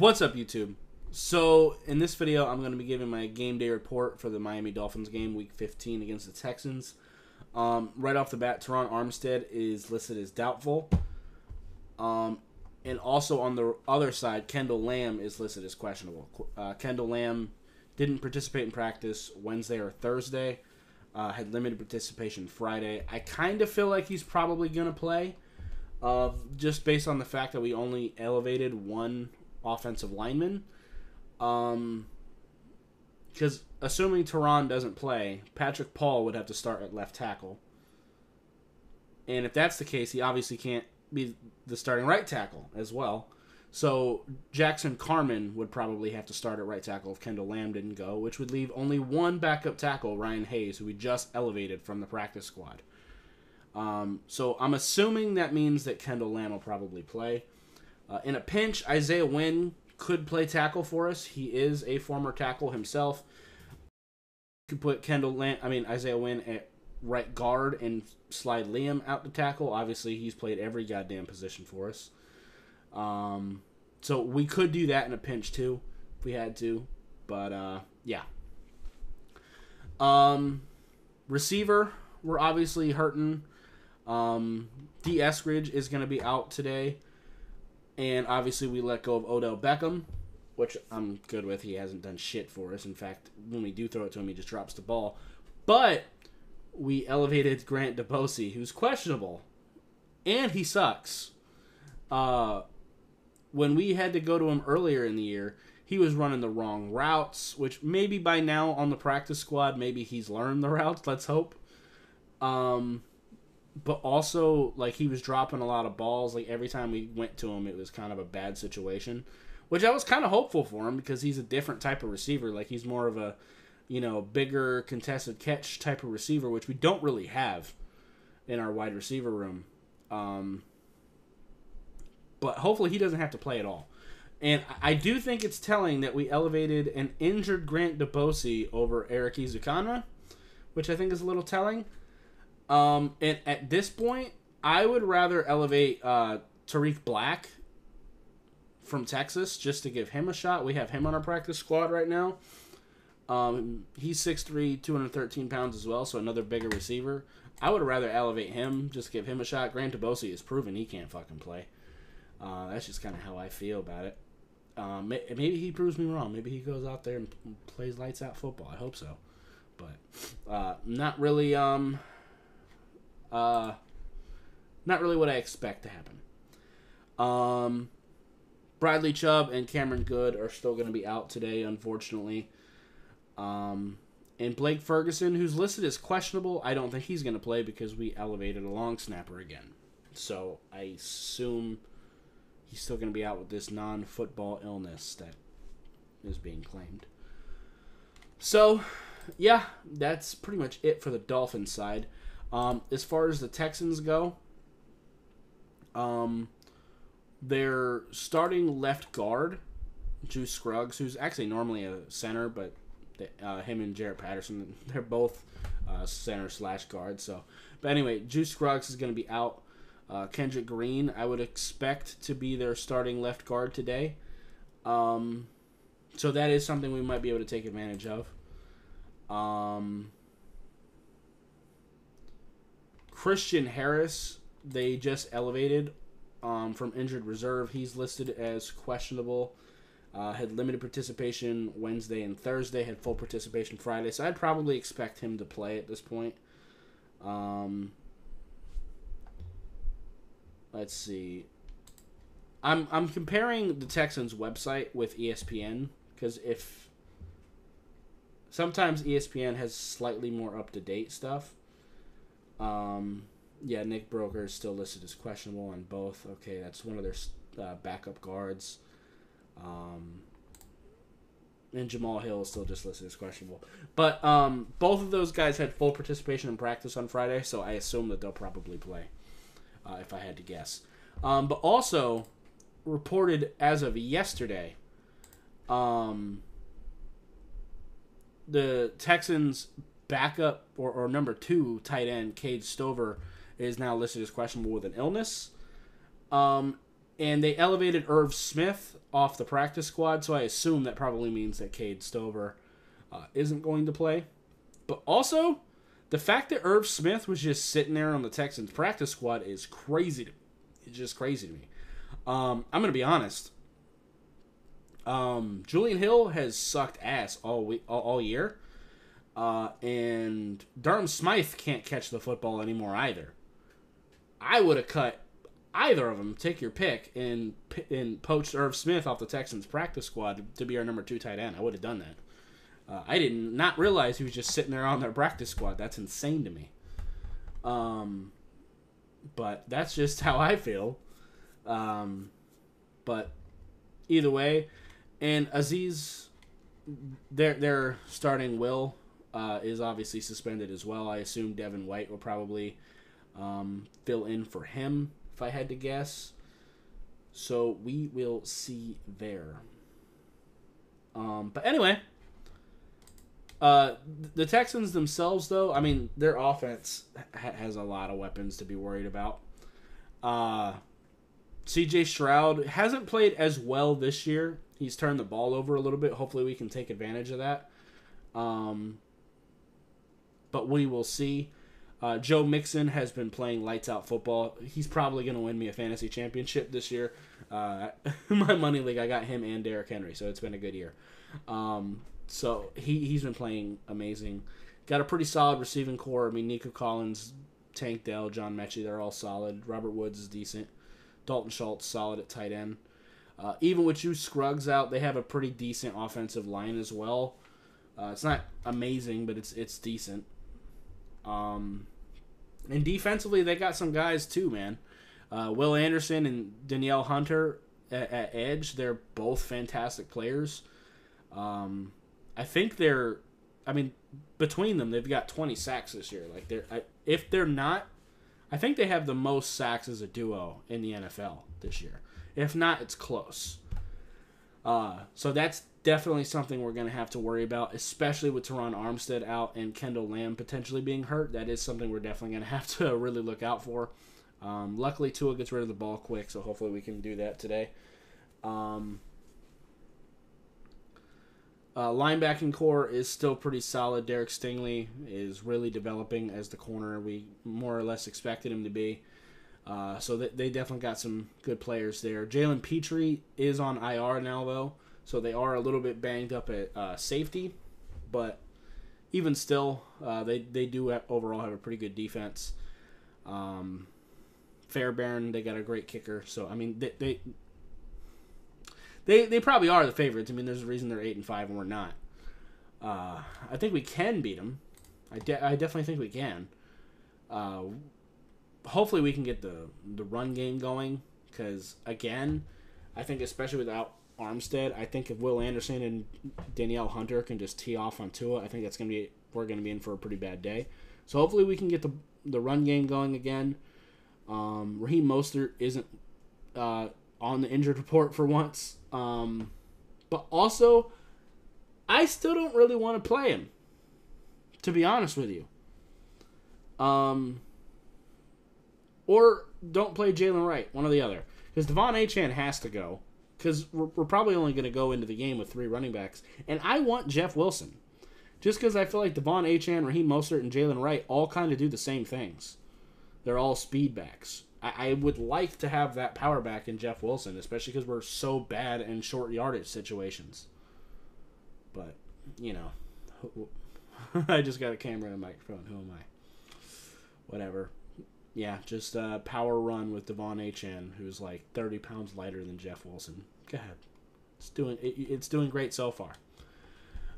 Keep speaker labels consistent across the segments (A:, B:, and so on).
A: What's up, YouTube? So, in this video, I'm going to be giving my game day report for the Miami Dolphins game, Week 15 against the Texans. Right off the bat, Teron Armstead is listed as doubtful. And also on the other side, Kendall Lamb is listed as questionable. Kendall Lamb didn't participate in practice Wednesday or Thursday. Had limited participation Friday. I kind of feel like he's probably going to play. Just based on the fact that we only elevated one offensive lineman. Because assuming Teron doesn't play, Patrick Paul would have to start at left tackle. And if that's the case, he obviously can't be the starting right tackle as well. So Jackson Carman would probably have to start at right tackle if Kendall Lamb didn't go, which would leave only one backup tackle, Ryan Hayes, who we just elevated from the practice squad. So I'm assuming that means that Kendall Lamb will probably play. In a pinch, Isaiah Wynn could play tackle for us. He is a former tackle himself. You could put Isaiah Wynn at right guard and slide Liam out to tackle. Obviously, he's played every goddamn position for us. So we could do that in a pinch too, if we had to. But yeah. Receiver, we're obviously hurting. D. Eskridge is going to be out today. And obviously we let go of Odell Beckham, which I'm good with. He hasn't done shit for us. In fact, when we do throw it to him, he just drops the ball. But we elevated Grant DeBosi, who's questionable. And he sucks. When we had to go to him earlier in the year, he was running the wrong routes, which maybe by now on the practice squad, maybe he's learned the routes. Let's hope. But also, like, he was dropping a lot of balls. Like, every time we went to him, it was kind of a bad situation, which I was kind of hopeful for him because he's a different type of receiver. Like, he's more of a, bigger contested catch type of receiver, which we don't really have in our wide receiver room. But hopefully he doesn't have to play at all. And I do think it's telling that we elevated an injured Grant DeBosi over Eric Ezukanma, which I think is a little telling. And at this point, I would rather elevate Tariq Black from Texas just to give him a shot. We have him on our practice squad right now. He's 6'3", 213 pounds as well, so another bigger receiver. I would rather elevate him, just give him a shot. Grant DeBosi has proven he can't fucking play. That's just kind of how I feel about it. Maybe he proves me wrong. Maybe he goes out there and plays lights out football. I hope so. But not really what I expect to happen. Bradley Chubb and Cameron Good are still going to be out today, unfortunately. And Blake Ferguson, who's listed as questionable, I don't think he's going to play because we elevated a long snapper again. So I assume he's still going to be out with this non-football illness that is being claimed. So, yeah, that's pretty much it for the Dolphins side. As far as the Texans go, their starting left guard, Juice Scruggs, who's actually normally a center, but him and Jarrett Patterson, they're both center/guard. So, but anyway, Juice Scruggs is going to be out. Kendrick Green, I would expect to be their starting left guard today. So that is something we might be able to take advantage of. Christian Harris, they just elevated from injured reserve. He's listed as questionable. Had limited participation Wednesday and Thursday. Had full participation Friday. So I'd probably expect him to play at this point. Let's see. I'm comparing the Texans website with ESPN because sometimes ESPN has slightly more up-to-date stuff. Yeah, Nick Broker is still listed as questionable on both. Okay, that's one of their backup guards. And Jamal Hill is still just listed as questionable. But both of those guys had full participation in practice on Friday, so I assume that they'll probably play, if I had to guess. But also, reported as of yesterday, the Texans' backup or number 2 tight end, Cade Stover, is now listed as questionable with an illness. And they elevated Irv Smith off the practice squad, so I assume that probably means that Cade Stover isn't going to play. But also, the fact that Irv Smith was just sitting there on the Texans practice squad is crazy. It's just crazy to me. I'm going to be honest. Julian Hill has sucked ass all year. And Durham Smythe can't catch the football anymore either. I would have cut either of them, take your pick, and poached Irv Smith off the Texans practice squad to be our number 2 tight end. I would have done that. I did not realize he was just sitting there on their practice squad. That's insane to me. But that's just how I feel. But either way, and Aziz, their starting Will is obviously suspended as well. I assume Devin White will probably fill in for him, if I had to guess. So we will see there. But anyway, the Texans themselves, though, I mean, their offense has a lot of weapons to be worried about. C.J. Stroud hasn't played as well this year. He's turned the ball over a little bit. Hopefully we can take advantage of that. But we will see. Joe Mixon has been playing lights-out football. He's probably going to win me a fantasy championship this year. My money league, I got him and Derrick Henry, so it's been a good year. So he's been playing amazing. Got a pretty solid receiving core. I mean, Nico Collins, Tank Dell, John Mechie, they're all solid. Robert Woods is decent. Dalton Schultz, solid at tight end. Even with Juice Scruggs out, they have a pretty decent offensive line as well. It's not amazing, but it's decent. And defensively, they got some guys too, man. Will Anderson and Danielle Hunter at edge, they're both fantastic players. I think between them, they've got 20 sacks this year. Like if they're not, I think they have the most sacks as a duo in the NFL this year. If not, it's close. So that's definitely something we're going to have to worry about, especially with Teron Armstead out and Kendall Lamb potentially being hurt. That is something we're definitely going to have to really look out for. Luckily, Tua gets rid of the ball quick, so hopefully we can do that today. Linebacking core is still pretty solid. Derek Stingley is really developing as the corner we more or less expected him to be. So they definitely got some good players there. Jalen Petrie is on IR now, though, so they are a little bit banged up at safety. But even still, they do overall have a pretty good defense. Fairbairn, they got a great kicker. So, I mean, they probably are the favorites. I mean, there's a reason they're 8-5 and we're not. I think we can beat them. I definitely think we can. Hopefully we can get the run game going because, again, I think especially without Armstead, I think if Will Anderson and Danielle Hunter can just tee off on Tua, I think we're going to be in for a pretty bad day. So hopefully we can get the run game going again. Raheem Mostert isn't on the injured report for once. But also, I still don't really want to play him, to be honest with you. Or don't play Jalen Wright, one or the other. Because Devon Achane has to go. Because we're probably only going to go into the game with 3 running backs. And I want Jeff Wilson. Just because I feel like Devon Achane, Raheem Mostert, and Jalen Wright all kind of do the same things. They're all speed backs. I would like to have that power back in Jeff Wilson, especially because we're so bad in short yardage situations. But, you know, I just got a camera and a microphone. Who am I? Whatever. Yeah, just a power run with Devon Achane, who's like 30 pounds lighter than Jeff Wilson. Go ahead. It's doing great so far.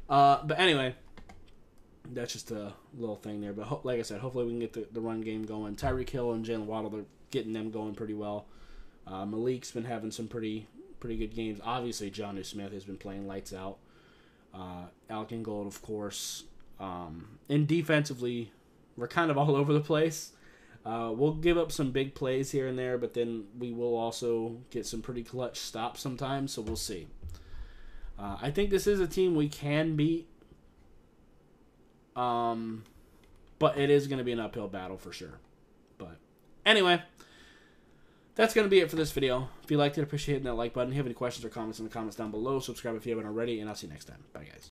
A: But anyway, that's just a little thing there. But like I said, hopefully we can get the run game going. Tyreek Hill and Jalen Waddle, they're getting them going pretty well. Malik's been having some pretty good games. Obviously, Jonnu Smith has been playing lights out. Alec Ingold, of course. And defensively, we're kind of all over the place. We'll give up some big plays here and there, but then we will also get some pretty clutch stops sometimes, so we'll see. I think this is a team we can beat, but it is going to be an uphill battle for sure. But anyway, That's going to be it for this video. If you liked it, appreciate hitting that like button. If you have any questions or comments in the comments down below, subscribe if you haven't already, and I'll see you next time. Bye, guys.